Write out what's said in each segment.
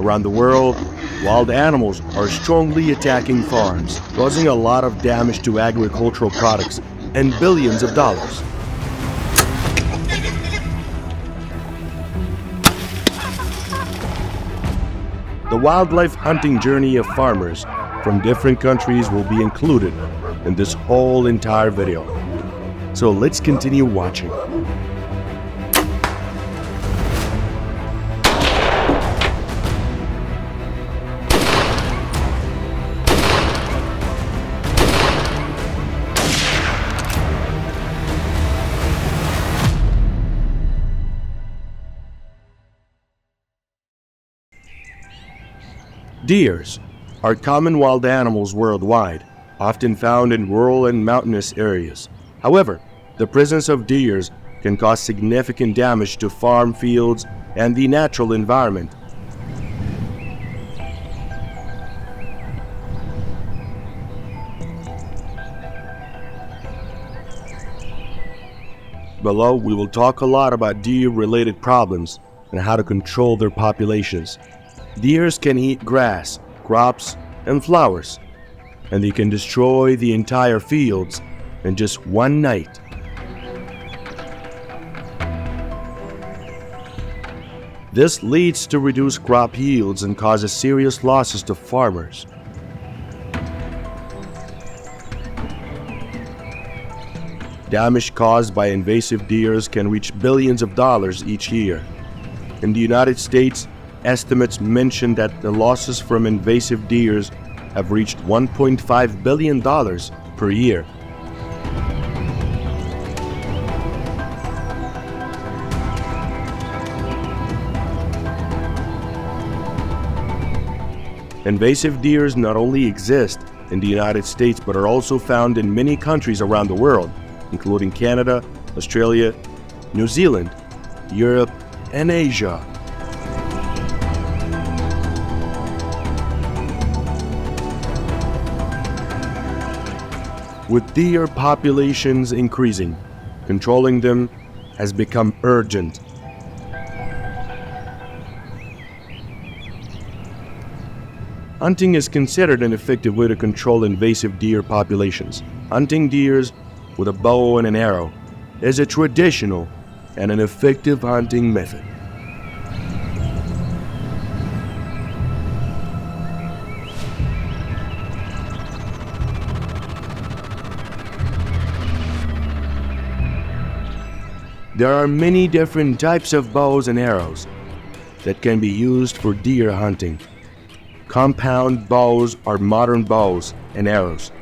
Around the world, wild animals are strongly attacking farms, causing a lot of damage to agricultural products and billions of dollars. The wildlife hunting journey of farmers from different countries will be included in this whole entire video. So let's continue watching. Deers are common wild animals worldwide, often found in rural and mountainous areas. However, the presence of deers can cause significant damage to farm fields and the natural environment. Below, we will talk a lot about deer-related problems and how to control their populations. Deers can eat grass, crops, and flowers, and they can destroy the entire fields in just one night. This leads to reduced crop yields and causes serious losses to farmers. Damage caused by invasive deers can reach billions of dollars each year. In the United States, estimates mention that the losses from invasive deers have reached $1.5 billion per year. Invasive deers not only exist in the United States but are also found in many countries around the world, including Canada, Australia, New Zealand, Europe, and Asia. With deer populations increasing, controlling them has become urgent. Hunting is considered an effective way to control invasive deer populations. Hunting deers with a bow and an arrow is a traditional and an effective hunting method. There are many different types of bows and arrows that can be used for deer hunting. Compound bows are modern bows and arrows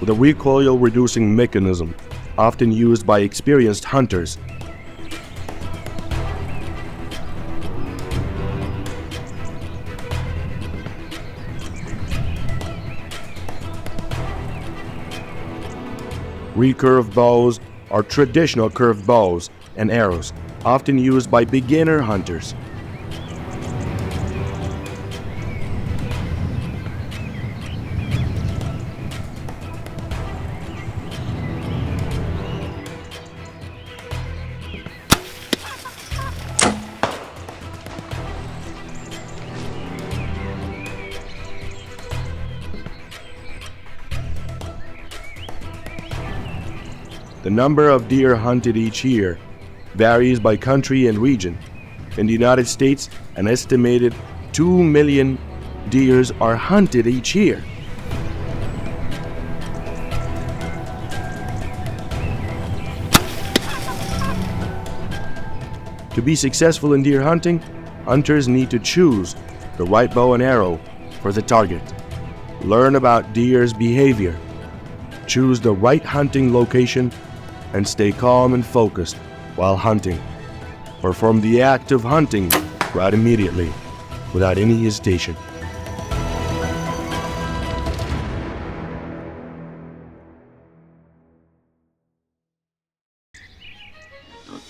with a recoil-reducing mechanism, often used by experienced hunters. Recurve bows are traditional curved bows and arrows, often used by beginner hunters. The number of deer hunted each year varies by country and region. In the United States, an estimated 2 million deers are hunted each year. To be successful in deer hunting, hunters need to choose the right bow and arrow for the target, learn about deer's behavior, choose the right hunting location, and stay calm and focused while hunting. Perform the act of hunting right immediately, without any hesitation.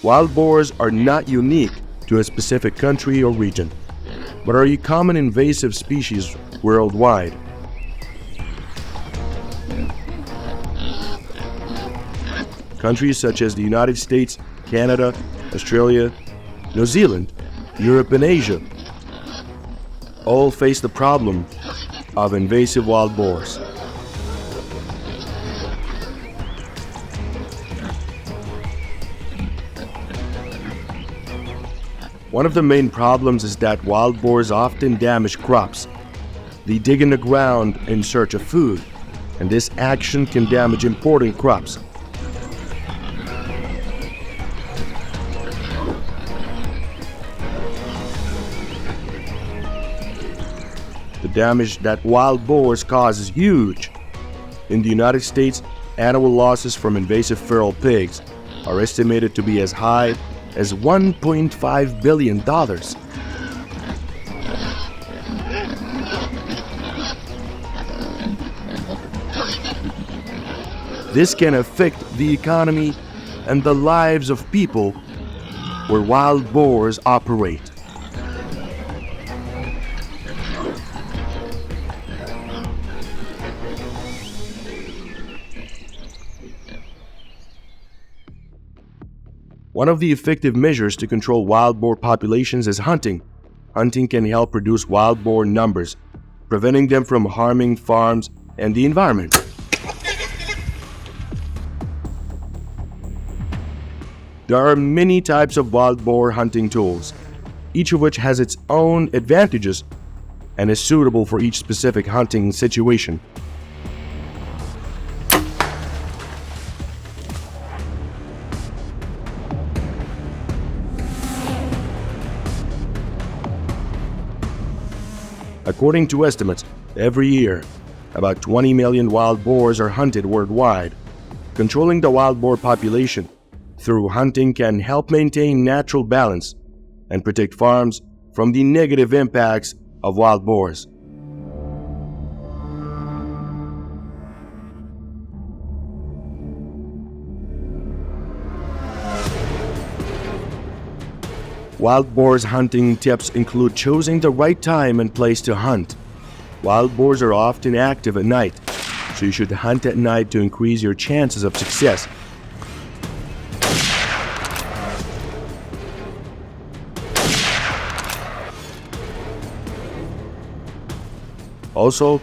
Wild boars are not unique to a specific country or region, but are a common invasive species worldwide. Countries such as the United States, Canada, Australia, New Zealand, Europe, and Asia all face the problem of invasive wild boars. One of the main problems is that wild boars often damage crops. They dig in the ground in search of food, and this action can damage important crops. The damage that wild boars cause is huge. In the United States, annual losses from invasive feral pigs are estimated to be as high as $1.5 billion. This can affect the economy and the lives of people where wild boars operate. One of the effective measures to control wild boar populations is hunting. Hunting can help reduce wild boar numbers, preventing them from harming farms and the environment. There are many types of wild boar hunting tools, each of which has its own advantages and is suitable for each specific hunting situation. According to estimates, every year, about 20 million wild boars are hunted worldwide. Controlling the wild boar population through hunting can help maintain natural balance and protect farms from the negative impacts of wild boars. Wild boars hunting tips include choosing the right time and place to hunt. Wild boars are often active at night, so you should hunt at night to increase your chances of success. Also,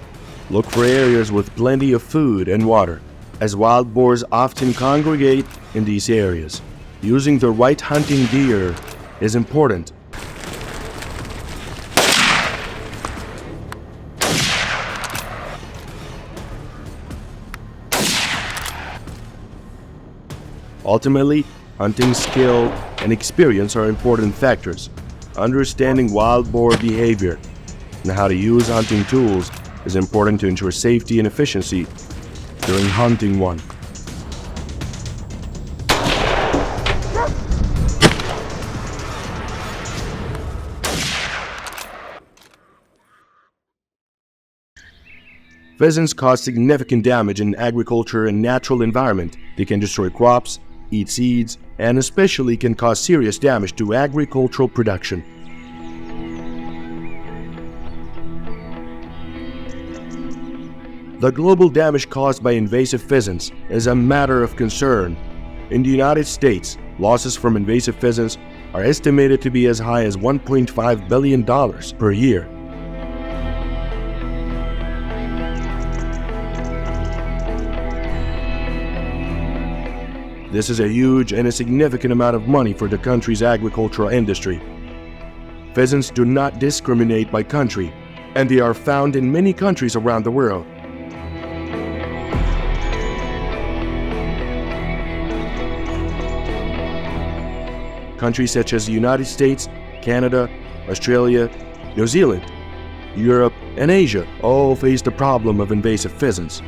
look for areas with plenty of food and water, as wild boars often congregate in these areas. Using the right hunting gear is important. Ultimately, hunting skill and experience are important factors. Understanding wild boar behavior and how to use hunting tools is important to ensure safety and efficiency during hunting one. Pheasants cause significant damage in agriculture and natural environment. They can destroy crops, eat seeds, and especially can cause serious damage to agricultural production. The global damage caused by invasive pheasants is a matter of concern. In the United States, losses from invasive pheasants are estimated to be as high as $1.5 billion per year. This is a huge and a significant amount of money for the country's agricultural industry. Pheasants do not discriminate by country, and they are found in many countries around the world. Countries such as the United States, Canada, Australia, New Zealand, Europe, and Asia all face the problem of invasive pheasants.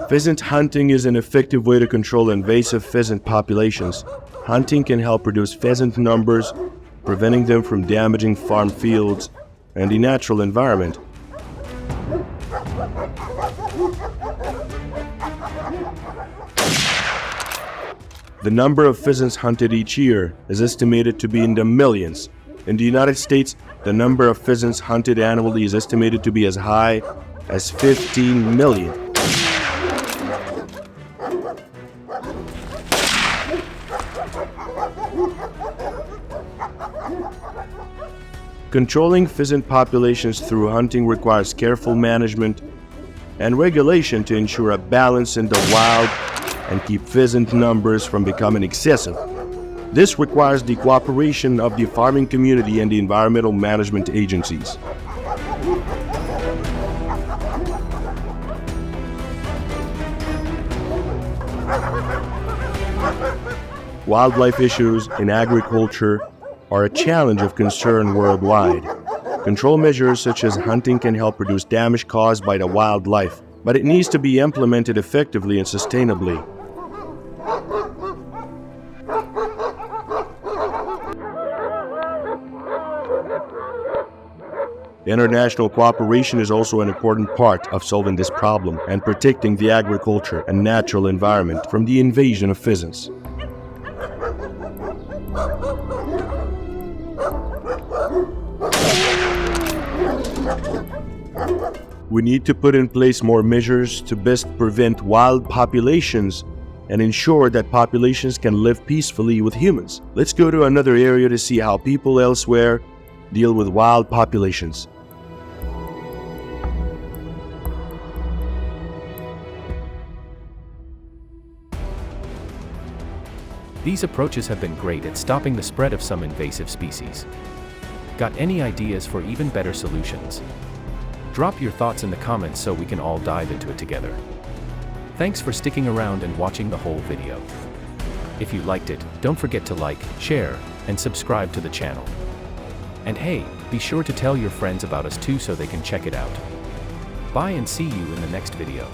Pheasant hunting is an effective way to control invasive pheasant populations. Hunting can help reduce pheasant numbers, preventing them from damaging farm fields and the natural environment. The number of pheasants hunted each year is estimated to be in the millions. In the United States, the number of pheasants hunted annually is estimated to be as high as 15 million. Controlling pheasant populations through hunting requires careful management and regulation to ensure a balance in the wild and keep pheasant numbers from becoming excessive. This requires the cooperation of the farming community and the environmental management agencies. Wildlife issues in agriculture are a challenge of concern worldwide. Control measures such as hunting can help reduce damage caused by the wildlife, but it needs to be implemented effectively and sustainably. International cooperation is also an important part of solving this problem and protecting the agriculture and natural environment from the invasion of pheasants. We need to put in place more measures to best prevent wild populations and ensure that populations can live peacefully with humans. Let's go to another area to see how people elsewhere deal with wild populations. These approaches have been great at stopping the spread of some invasive species. Got any ideas for even better solutions? Drop your thoughts in the comments so we can all dive into it together. Thanks for sticking around and watching the whole video. If you liked it, don't forget to like, share, and subscribe to the channel. And hey, be sure to tell your friends about us too so they can check it out. Bye and see you in the next video.